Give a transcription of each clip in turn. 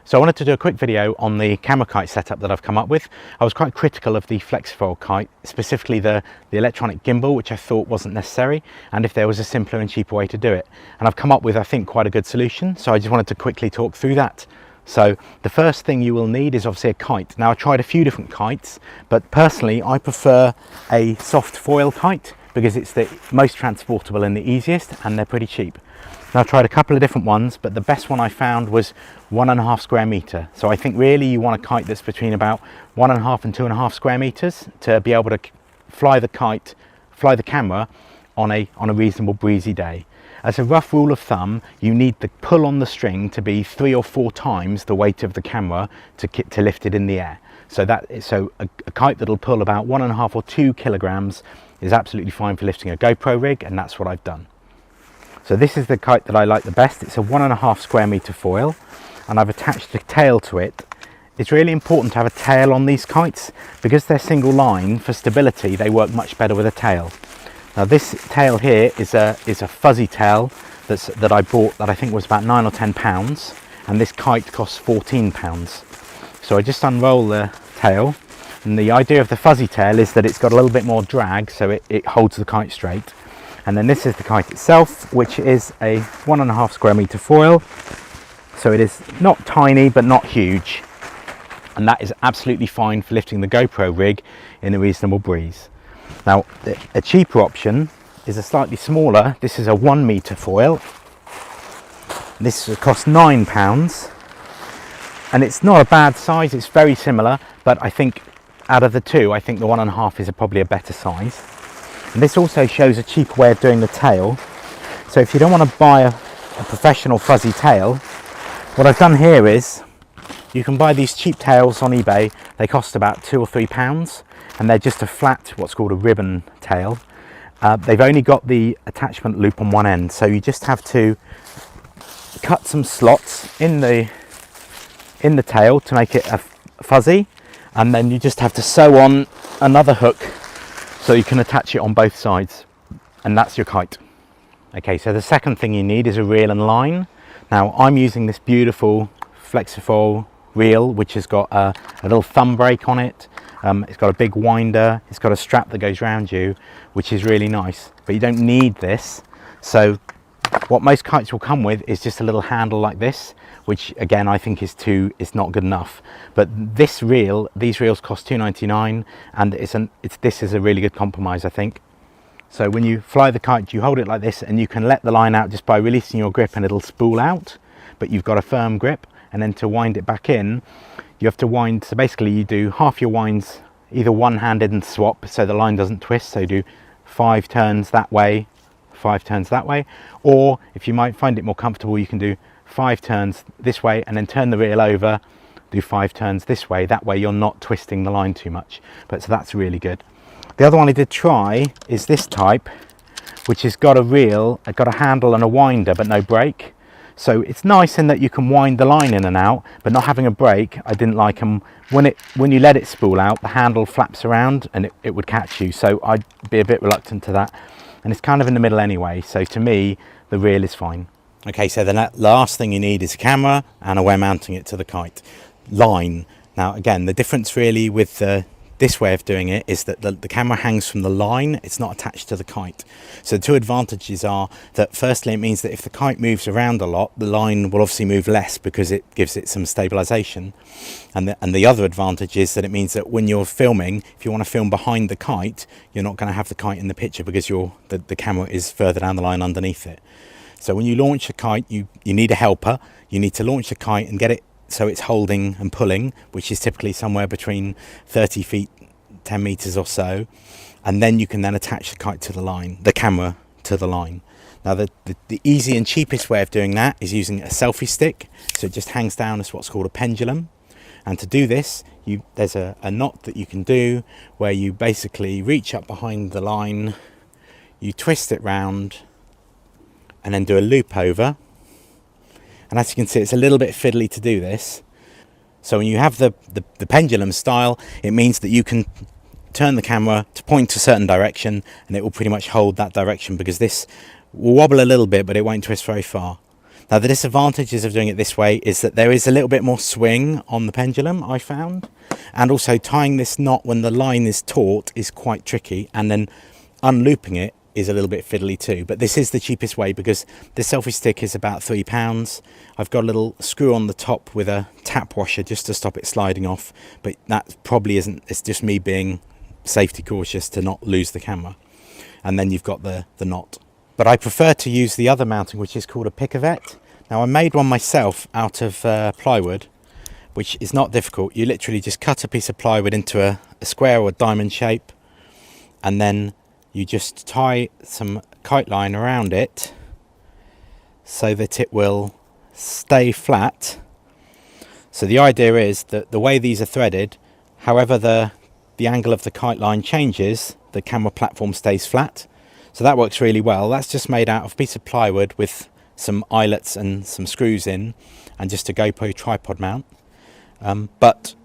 So I wanted to do a quick video on the Camera Kite setup that I've come up with. I was quite critical of the Flexifold kite, specifically the electronic gimbal, which I thought wasn't necessary, and if there was a simpler and cheaper way to do it. And I've come up with, I think, quite a good solution, so I just wanted to quickly talk through that. So the first thing you will need is obviously a kite. Now I tried a few different kites, but personally I prefer a soft foil kite because it's the most transportable and the easiest, and they're pretty cheap. Now, I tried a couple of different ones, but the best one I found was 1.5 square meter. So I think really you want a kite that's between about 1.5 and 2.5 square meters to be able to fly the camera on a reasonable breezy day. As a rough rule of thumb, you need the pull on the string to be 3 or 4 times the weight of the camera to lift it in the air. So a kite that'll pull about 1.5 or 2 kilograms is absolutely fine for lifting a GoPro rig, and that's what I've done. So this is the kite that I like the best. It's a 1.5 square meter foil, and I've attached a tail to it. It's really important to have a tail on these kites because they're single line. For stability, they work much better with a tail. Now this tail here is a fuzzy tail that I bought that I think was about 9 or 10 pounds, and this kite costs 14 pounds. So I just unroll the tail, and the idea of the fuzzy tail is that it's got a little bit more drag, so it holds the kite straight. And then this is the kite itself, which is a 1.5 square meter foil. So it is not tiny, but not huge. And that is absolutely fine for lifting the GoPro rig in a reasonable breeze. Now, a cheaper option is a slightly smaller. This is a 1 meter foil. This costs £9. And it's not a bad size, it's very similar, but I think out of the two, I think the 1.5 is probably a better size. And this also shows a cheaper way of doing the tail. So if you don't want to buy a professional fuzzy tail, what I've done here is you can buy these cheap tails on eBay. They cost about £2 or £3, and they're just a flat, what's called a ribbon tail. They've only got the attachment loop on one end, so you just have to cut some slots in the tail to make it a fuzzy, and then you just have to sew on another hook so you can attach it on both sides, and that's your kite. Okay, so the second thing you need is a reel and line. Now I'm using this beautiful Flexifold reel, which has got a little thumb brake on it. It's got a big winder, it's got a strap that goes around you, which is really nice, but you don't need this. So what most kites will come with is just a little handle like this, which again I think is not good enough. But these reels cost £2.99, and this is a really good compromise, I think. So when you fly the kite, you hold it like this, and you can let the line out just by releasing your grip, and it'll spool out, but you've got a firm grip. And then to wind it back in, you have to wind. So basically you do half your winds either one-handed and swap so the line doesn't twist, so you do 5 turns that way, 5 turns that way, or if you might find it more comfortable, you can do 5 turns this way and then turn the reel over, do 5 turns this way. That way you're not twisting the line too much. But so that's really good. The other one I did try is this type, which has got a reel, got a handle and a winder but no brake. So it's nice in that you can wind the line in and out, but not having a brake, I didn't like them. When you let it spool out, the handle flaps around and it would catch you. So I'd be a bit reluctant to that. And it's kind of in the middle anyway. So to me, the reel is fine. Okay, so the last thing you need is a camera and a way of mounting it to the kite. Line. Now again, the difference really with this way of doing it is that the camera hangs from the line, it's not attached to the kite. So the two advantages are that firstly it means that if the kite moves around a lot, the line will obviously move less because it gives it some stabilization. And the other advantage is that it means that when you're filming, if you want to film behind the kite, you're not going to have the kite in the picture because the camera is further down the line underneath it. So when you launch a kite, you need a helper. You need to launch the kite and get it so it's holding and pulling, which is typically somewhere between 30 feet, 10 meters or so. And then you can then attach the kite to the line, the camera to the line. Now the easy and cheapest way of doing that is using a selfie stick. So it just hangs down as what's called a pendulum. And to do this, there's a knot that you can do where you basically reach up behind the line, you twist it round, and then do a loop over. And as you can see, it's a little bit fiddly to do this. So when you have the pendulum style, it means that you can turn the camera to point a certain direction and it will pretty much hold that direction, because this will wobble a little bit but it won't twist very far. Now the disadvantages of doing it this way is that there is a little bit more swing on the pendulum, I found, and also tying this knot when the line is taut is quite tricky, and then unlooping it is a little bit fiddly too. But this is the cheapest way because the selfie stick is about £3. I've got a little screw on the top with a tap washer just to stop it sliding off, but that probably isn't, it's just me being safety cautious to not lose the camera. And then you've got the knot. But I prefer to use the other mounting, which is called a picavet. Now I made one myself out of plywood, which is not difficult. You literally just cut a piece of plywood into a square or a diamond shape, and then you just tie some kite line around it so that it will stay flat. So the idea is that the way these are threaded, however the angle of the kite line changes, the camera platform stays flat. So that works really well. That's just made out of a piece of plywood with some eyelets and some screws in, and just a GoPro tripod mount. But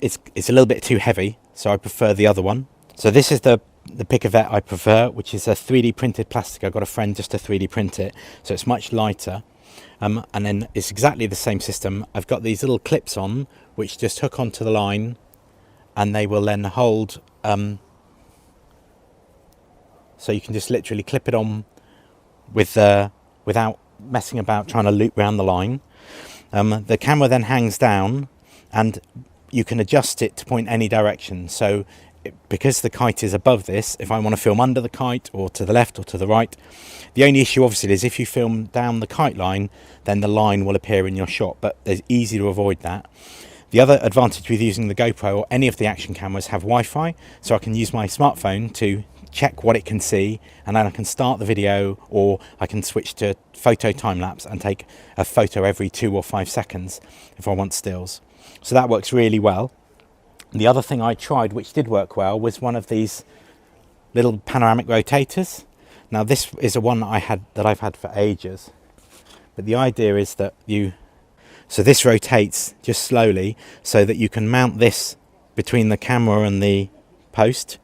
it's a little bit too heavy, so I prefer the other one. So this is the picavet I prefer, which is a 3D printed plastic. I got a friend just to 3D print it, so it's much lighter. And then it's exactly the same system. I've got these little clips on, which just hook onto the line, and they will then hold. So you can just literally clip it on without messing about trying to loop around the line. The camera then hangs down, and you can adjust it to point any direction. So because the kite is above this, if I want to film under the kite or to the left or to the right, the only issue obviously is if you film down the kite line, then the line will appear in your shot, but it's easy to avoid that. The other advantage with using the GoPro or any of the action cameras have Wi-Fi, so I can use my smartphone to check what it can see, and then I can start the video, or I can switch to photo time-lapse and take a photo every 2 or 5 seconds if I want stills. So that works really well. The other thing I tried, which did work well, was one of these little panoramic rotators. Now this is a one that I've had for ages, but the idea is that so this rotates just slowly so that you can mount this between the camera and the post,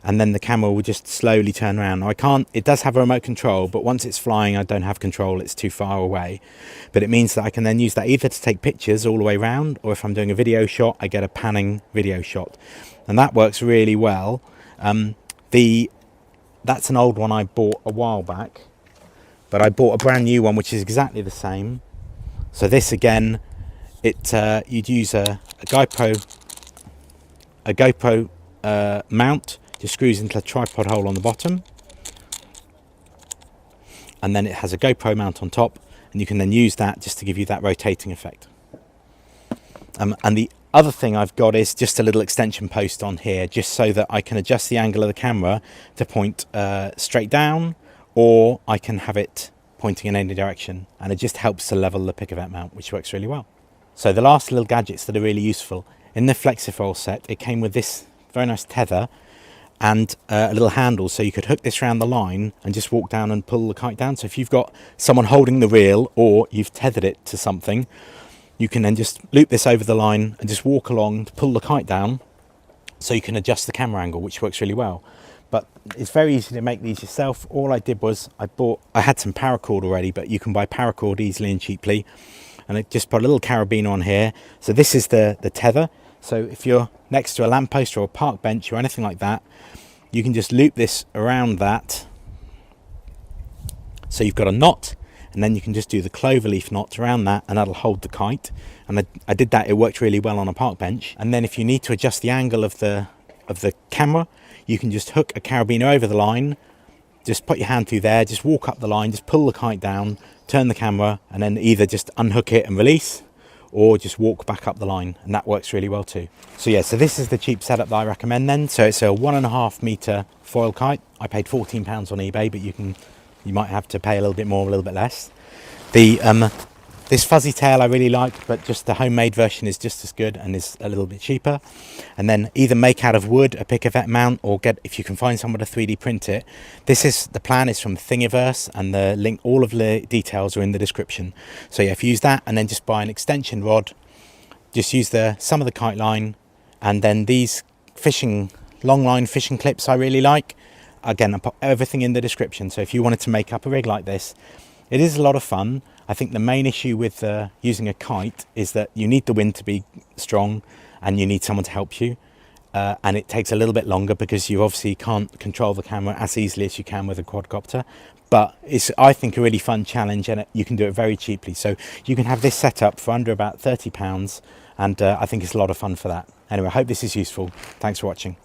and then the camera will just slowly turn around. Now it does have a remote control, but once it's flying I don't have control, it's too far away. But it means that I can then use that either to take pictures all the way around, or if I'm doing a video shot, I get a panning video shot. And that works really well. That's an old one I bought a while back, but I bought a brand new one which is exactly the same. So this again, you'd use a GoPro mount. Just screws into the tripod hole on the bottom, and then it has a GoPro mount on top, and you can then use that just to give you that rotating effect. And the other thing I've got is just a little extension post on here, just so that I can adjust the angle of the camera to point straight down, or I can have it pointing in any direction, and it just helps to level the picavet mount, which works really well. So the last little gadgets that are really useful in the Flexifoil set, it came with this very nice tether and a little handle, so you could hook this around the line and just walk down and pull the kite down. So if you've got someone holding the reel, or you've tethered it to something, you can then just loop this over the line and just walk along to pull the kite down, so you can adjust the camera angle, which works really well. But it's very easy to make these yourself. All I did was I had some paracord already, but you can buy paracord easily and cheaply, and I just put a little carabiner on here. So this is the tether. So if you're next to a lamppost or a park bench or anything like that, you can just loop this around that. So you've got a knot, and then you can just do the cloverleaf knot around that, and that'll hold the kite. And I did that, it worked really well on a park bench. And then if you need to adjust the angle of the camera, you can just hook a carabiner over the line, just put your hand through there, just walk up the line, just pull the kite down, turn the camera, and then either just unhook it and release, or just walk back up the line, and that works really well too. So yeah, so this is the cheap setup that I recommend then. So it's a 1.5 meter foil kite. I paid £14 on eBay, but you might have to pay a little bit more, a little bit less. This fuzzy tail I really like, but just the homemade version is just as good and is a little bit cheaper. And then either make out of wood a picavet mount, or if you can find someone to 3D print it. The plan is from Thingiverse, and the link, all of the details are in the description. So yeah, if you use that and then just buy an extension rod, just use some of the kite line, and then these long line fishing clips I really like. Again, I put everything in the description. So if you wanted to make up a rig like this, It is a lot of fun. I think the main issue with using a kite is that you need the wind to be strong and you need someone to help you. And it takes a little bit longer because you obviously can't control the camera as easily as you can with a quadcopter. But it's, I think, a really fun challenge, and you can do it very cheaply. So you can have this set up for under about £30, and I think it's a lot of fun for that. Anyway, I hope this is useful. Thanks for watching.